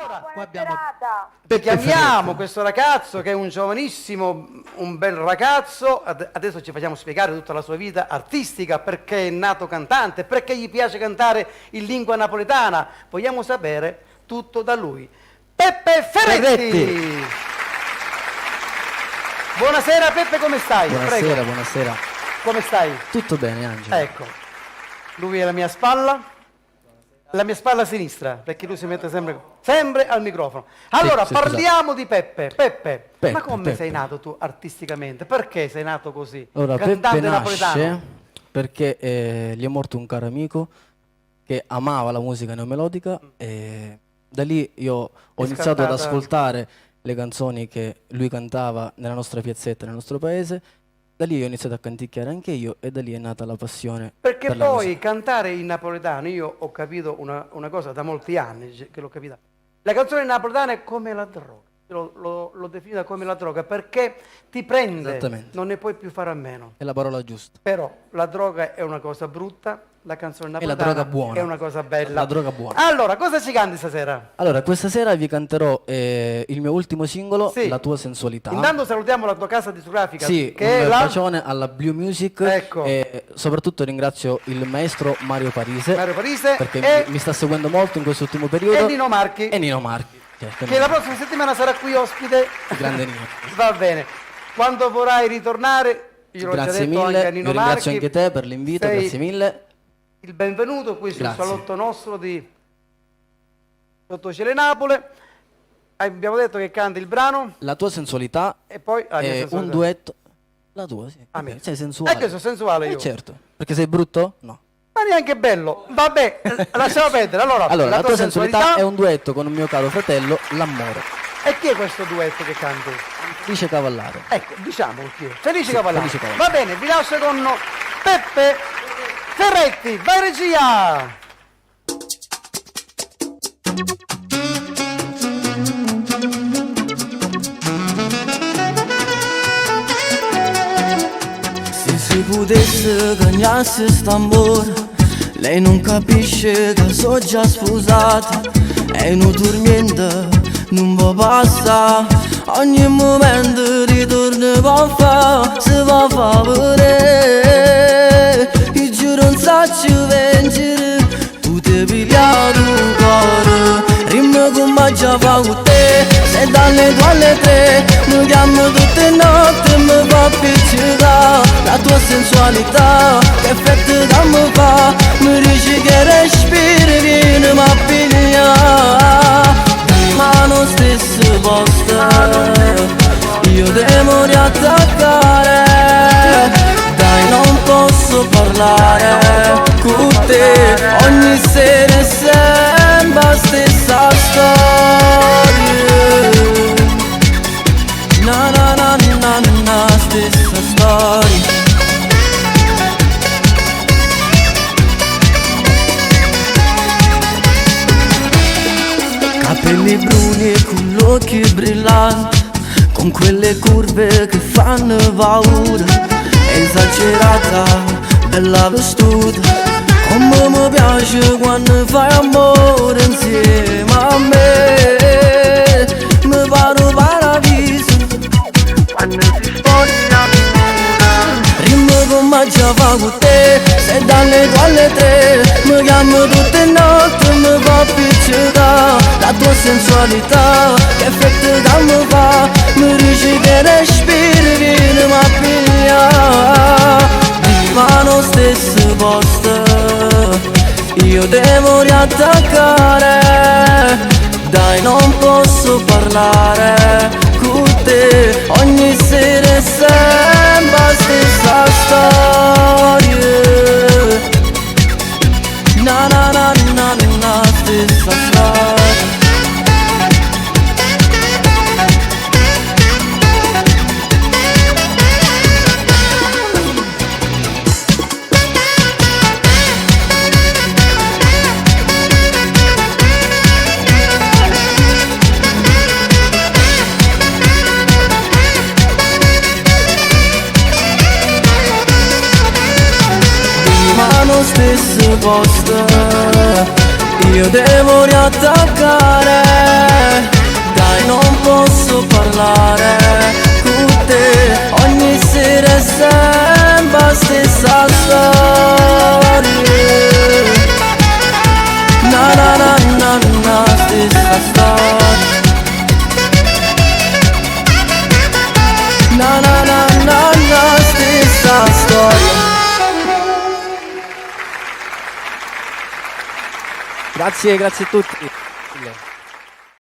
Allora, qua abbiamo chiamiamo questo ragazzo che è un giovanissimo, un bel ragazzo. Adesso ci facciamo spiegare tutta la sua vita artistica, perché è nato cantante, perché gli piace cantare in lingua napoletana. Vogliamo sapere tutto da lui. Peppe Ferretti. Buonasera Peppe, come stai? Buonasera, Prego. buonasera. Come stai? Tutto bene, Angelo. Ecco, lui è alla mia spalla. La mia spalla sinistra, perché lui si mette sempre al microfono. Allora, sì, parliamo di Peppe. Peppe, ma Peppe, come Peppe. sei nato tu artisticamente? Perché sei nato così? Allora, Cantante Peppe napoletano. nasce perché gli è morto un caro amico che amava la musica neomelodica e da lì io ho iniziato ad ascoltare le canzoni che lui cantava nella nostra piazzetta, nel nostro paese. Da lì ho iniziato a canticchiare anche io e da lì è nata la passione. Perché per la poi musica. cantare in napoletano, io ho capito una cosa da molti anni che l'ho capita. La canzone napoletana è come la droga. L'ho definita come la droga perché ti prende, Esattamente. non ne puoi più fare a meno. È la parola giusta. Però la droga è una cosa brutta, la canzone la napoletana droga buona. è una cosa bella. La droga buona. Allora, cosa ci canti stasera? Allora, questa sera vi canterò il mio ultimo singolo, Sì. La tua sensualità. Intanto salutiamo la tua casa discografica, Sì, che è un la... bacione alla Blue Music. Ecco. E soprattutto ringrazio il maestro Mario Parise, Mario Parise perché e... mi sta seguendo molto in questo ultimo periodo. e Nino Marchi, E Nino Marchi, che la prossima settimana sarà qui ospite. grande Nino. Va bene. Quando vorrai ritornare, io l'ho già Grazie detto mille, anche a Nino io ringrazio Marchi, anche te per l'invito, sei grazie mille. il benvenuto qui sul Grazie. salotto nostro di Sottocele Napoli. Abbiamo detto che canti il brano La tua sensualità e poi la mia è sensualità. un duetto. La tua, sì. Ah, Ok, mia. sei sensuale. Che sono sensuale io. Certo. Perché sei brutto? No. Ma neanche bello. Vabbè, lasciamo perdere. Allora, Allora, la tua sensualità sensualità è un duetto con un mio caro fratello, L'Amore. E chi è questo duetto che canti? Felice Cavallaro. Ecco, diciamo chi è. Felice Sì, Cavallaro. Felice Cavallaro. Va bene, vi lascio con Peppe Ferretti. Vai regia! Se si potesse cagnasse st'amore, lei non capisce che sono già sposata. E non dormiente, non può passare. Ogni momento ritorno va fa, se va a favore. Io giuro non saccio vincere, tu ti pigliato un cuore. Rimmo come già fa con te, se dalle 2 alle 3 mi chiamo tutte le notti e mi fa piccicare. La tua sensualità, che effetto che mi fa, mi dice che respiri, vieni ma pigliare. Ma non stesso posto, io devo riattaccare. Dai, non posso parlare con te, ogni sera è sempre la stessa storia. Na na na na na, stessa storia. Capelli bruni e con gli occhi brillanti, con quelle curve che fanno paura. Esagerata, bella vestuta, come mi piace quando fai amore insieme a me. Mi paro paradiso quando si spoglia nuda. Rimmo come già fa con te, se dalle 2 alle 3 mi chiamo tutte le notti e mi fa piccicare. La tua sensualità, che effetto che mi fa, mi dice che respiri, vieni ma pigliare. Ma allo stesso posto, io devo riattaccare. Dai, non posso parlare con te, ogni sera è sempre la stessa storia. Na na na na na, stessa storia. Allo stesso posto, io devo riattaccare. Grazie a tutti.